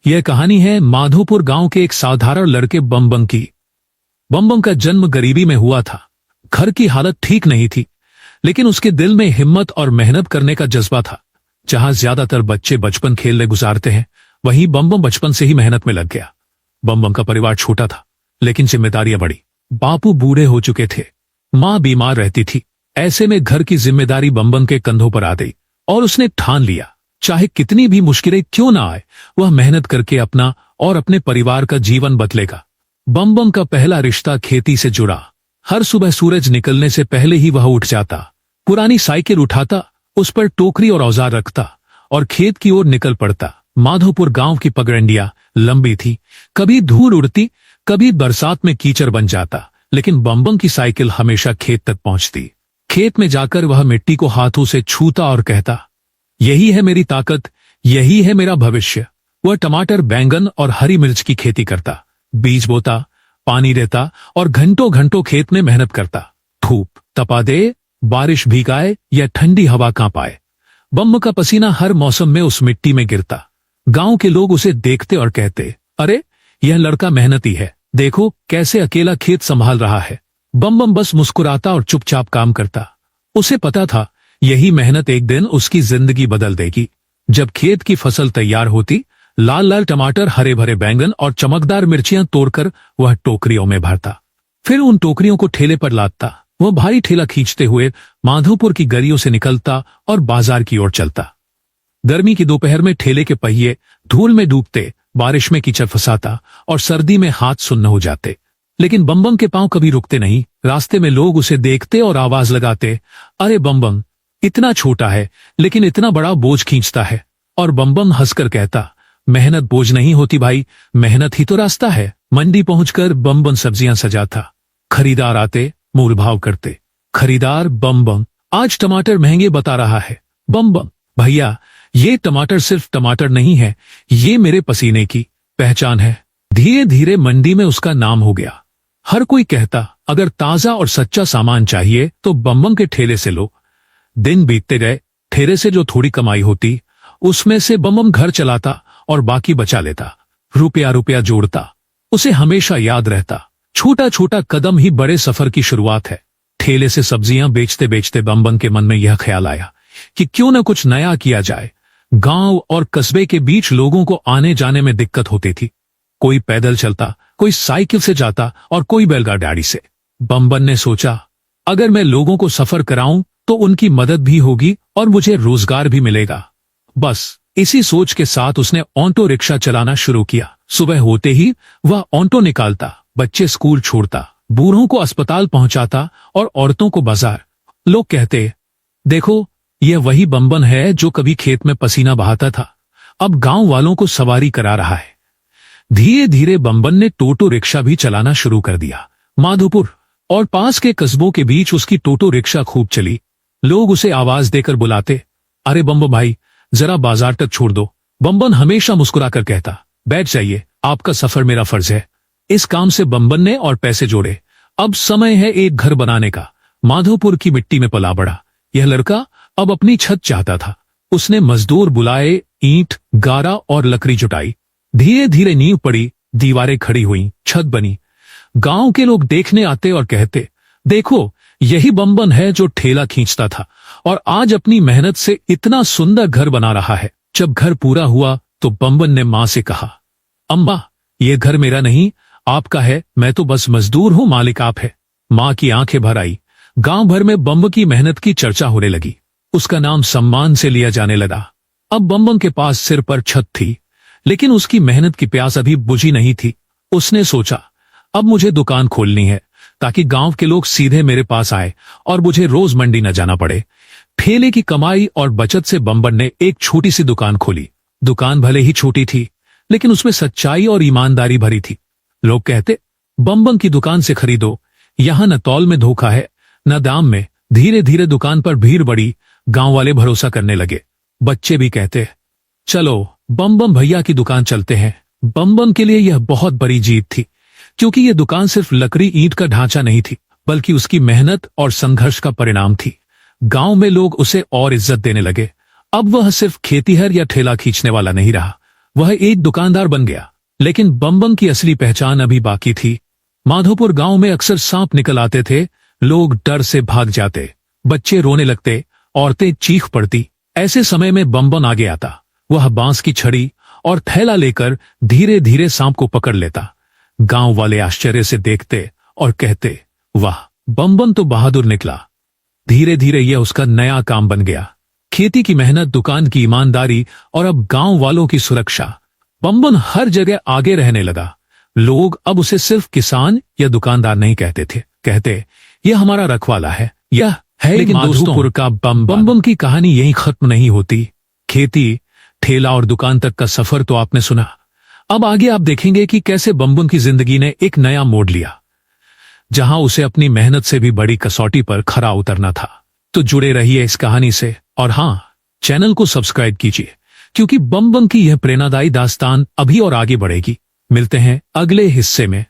यह कहानी है माधोपुर गांव के एक साधारण लड़के बम की। बम का जन्म गरीबी में हुआ था। घर की हालत ठीक नहीं थी, लेकिन उसके दिल में हिम्मत और मेहनत करने का जज्बा था। जहां ज्यादातर बच्चे बचपन खेलने गुजारते हैं, वहीं बम बचपन से ही मेहनत में लग गया। बम का परिवार छोटा था, लेकिन जिम्मेदारियां बड़ी। बापू बूढ़े हो चुके थे, माँ बीमार रहती थी। ऐसे में घर की जिम्मेदारी बम के कंधों पर आ गई और उसने ठान लिया, चाहे कितनी भी मुश्किलें क्यों ना आए, वह मेहनत करके अपना और अपने परिवार का जीवन बदलेगा। बम का पहला रिश्ता खेती से जुड़ा। हर सुबह सूरज निकलने से पहले ही वह उठ जाता, पुरानी साइकिल उठाता, उस पर टोकरी और औजार रखता और खेत की ओर निकल पड़ता। माधोपुर गांव की पगडंडियां लंबी थी, कभी धूल उड़ती, कभी बरसात में कीचड़ बन जाता, लेकिन बम की साइकिल हमेशा खेत तक पहुंचती। खेत में जाकर वह मिट्टी को हाथों से छूता और कहता, यही है मेरी ताकत, यही है मेरा भविष्य। वह टमाटर, बैंगन और हरी मिर्च की खेती करता, बीज बोता, पानी देता और घंटों घंटों खेत में मेहनत करता। धूप तपा दे, बारिश भीगाए या ठंडी हवा कांपाए, बम का पसीना हर मौसम में उस मिट्टी में गिरता। गांव के लोग उसे देखते और कहते, अरे यह लड़का मेहनती है, देखो कैसे अकेला खेत संभाल रहा है। बम बस मुस्कुराता और चुपचाप काम करता। उसे पता था यही मेहनत एक दिन उसकी जिंदगी बदल देगी। जब खेत की फसल तैयार होती, लाल लाल टमाटर, हरे भरे बैंगन और चमकदार मिर्चियां तोड़कर वह टोकरियों में भरता। फिर उन टोकरियों को ठेले पर लादता। वह भारी ठेला खींचते हुए माधोपुर की गलियों से निकलता और बाजार की ओर चलता। गर्मी की दोपहर में ठेले के पहिए धूल में डूबते, बारिश में कीचड़ फंसाता और सर्दी में हाथ सुन्न हो जाते। लेकिन बम के पांव कभी रुकते नहीं। रास्ते में लोग उसे देखते और आवाज लगाते, अरे बम इतना छोटा है लेकिन इतना बड़ा बोझ खींचता है। और बम हंसकर कहता, मेहनत बोझ नहीं होती भाई, मेहनत ही तो रास्ता है। मंडी पहुंचकर बम सब्जियां सजाता। खरीदार आते, मोल भाव करते। खरीदार, बम आज टमाटर महंगे बता रहा है। बम भैया ये टमाटर सिर्फ टमाटर नहीं है, ये मेरे पसीने की पहचान है। धीरे धीरे मंडी में उसका नाम हो गया। हर कोई कहता, अगर ताजा और सच्चा सामान चाहिए तो बम के ठेले से लो। दिन बीतते गए, ठेले से जो थोड़ी कमाई होती, उसमें से बम घर चलाता और बाकी बचा लेता। रुपया रुपया जोड़ता। उसे हमेशा याद रहता, छोटा छोटा कदम ही बड़े सफर की शुरुआत है। ठेले से सब्जियां बेचते बेचते बम के मन में यह ख्याल आया कि क्यों न कुछ नया किया जाए। गांव और कस्बे के बीच लोगों को आने जाने में दिक्कत होती थी। कोई पैदल चलता, कोई साइकिल से जाता और कोई बैलगाड़ी से। बम ने सोचा, अगर मैं लोगों को सफर कराऊं तो उनकी मदद भी होगी और मुझे रोजगार भी मिलेगा। बस इसी सोच के साथ उसने ऑटो रिक्शा चलाना शुरू किया। सुबह होते ही वह ऑटो निकालता, बच्चे स्कूल छोड़ता, बूढ़ों को अस्पताल पहुंचाता और औरतों को बाजार। लोग कहते, देखो यह वही बम है जो कभी खेत में पसीना बहाता था, अब गांव वालों को सवारी करा रहा है। धीरे धीरे बम ने टोटो रिक्शा भी चलाना शुरू कर दिया। माधोपुर और पास के कस्बों के बीच उसकी टोटो रिक्शा खूब चली। लोग उसे आवाज देकर बुलाते, अरे बम भाई जरा बाजार तक छोड़ दो। बम हमेशा मुस्कुराकर कहता, बैठ जाइए, आपका सफर मेरा फर्ज है। इस काम से बम ने और पैसे जोड़े। अब समय है एक घर बनाने का। माधोपुर की मिट्टी में पला बढ़ा यह लड़का अब अपनी छत चाहता था। उसने मजदूर बुलाए, ईंट, गारा और लकड़ी जुटाई। धीरे धीरे नींव पड़ी, दीवारें खड़ी हुई, छत बनी। गांव के लोग देखने आते और कहते, देखो यही बम है जो ठेला खींचता था और आज अपनी मेहनत से इतना सुंदर घर बना रहा है। जब घर पूरा हुआ तो बम ने मां से कहा, अम्मा ये घर मेरा नहीं, आपका है, मैं तो बस मजदूर हूं, मालिक आप है। मां की आंखें भर आई। गांव भर में बम की मेहनत की चर्चा होने लगी। उसका नाम सम्मान से लिया जाने लगा। अब बम के पास सिर पर छत थी, लेकिन उसकी मेहनत की प्यास अभी बुझी नहीं थी। उसने सोचा, अब मुझे दुकान खोलनी है ताकि गांव के लोग सीधे मेरे पास आए और मुझे रोज मंडी न जाना पड़े। ठेले की कमाई और बचत से बम ने एक छोटी सी दुकान खोली। दुकान भले ही छोटी थी, लेकिन उसमें सच्चाई और ईमानदारी भरी थी। लोग कहते, बम की दुकान से खरीदो, यहां न तौल में धोखा है न दाम में। धीरे धीरे दुकान पर भीड़ बढ़ी, गांव वाले भरोसा करने लगे। बच्चे भी कहते, चलो बम भैया की दुकान चलते हैं। बम के लिए यह बहुत बड़ी जीत थी, क्योंकि यह दुकान सिर्फ लकड़ी ईंट का ढांचा नहीं थी, बल्कि उसकी मेहनत और संघर्ष का परिणाम थी। गांव में लोग उसे और इज्जत देने लगे। अब वह सिर्फ खेतीहर या ठेला खींचने वाला नहीं रहा, वह एक दुकानदार बन गया, लेकिन बम्बम की असली पहचान अभी बाकी थी। माधोपुर गांव में अक्सर सांप निकल आते थे। लोग डर से भाग जाते, बच्चे रोने लगते, औरतें चीख पड़ती। ऐसे समय में बम्बम आगे आता। वह बांस की छड़ी और थैला लेकर धीरे धीरे सांप को पकड़ लेता। गांव वाले आश्चर्य से देखते और कहते, वाह, बम्बम तो बहादुर निकला। धीरे धीरे यह उसका नया काम बन गया। खेती की मेहनत, दुकान की ईमानदारी और अब गांव वालों की सुरक्षा। बम्बम हर जगह आगे रहने लगा। लोग अब उसे सिर्फ किसान या दुकानदार नहीं कहते थे, कहते, यह हमारा रखवाला है, यह है। लेकिन माधोपुर का बम्बम की कहानी यहीं खत्म नहीं होती। खेती, ठेला और दुकान तक का सफर तो आपने सुना। अब आगे आप देखेंगे कि कैसे बम्बम की जिंदगी ने एक नया मोड़ लिया, जहां उसे अपनी मेहनत से भी बड़ी कसौटी पर खरा उतरना था। तो जुड़े रहिए इस कहानी से, और हां, चैनल को सब्सक्राइब कीजिए, क्योंकि बम्बम की यह प्रेरणादायी दास्तान अभी और आगे बढ़ेगी। मिलते हैं अगले हिस्से में।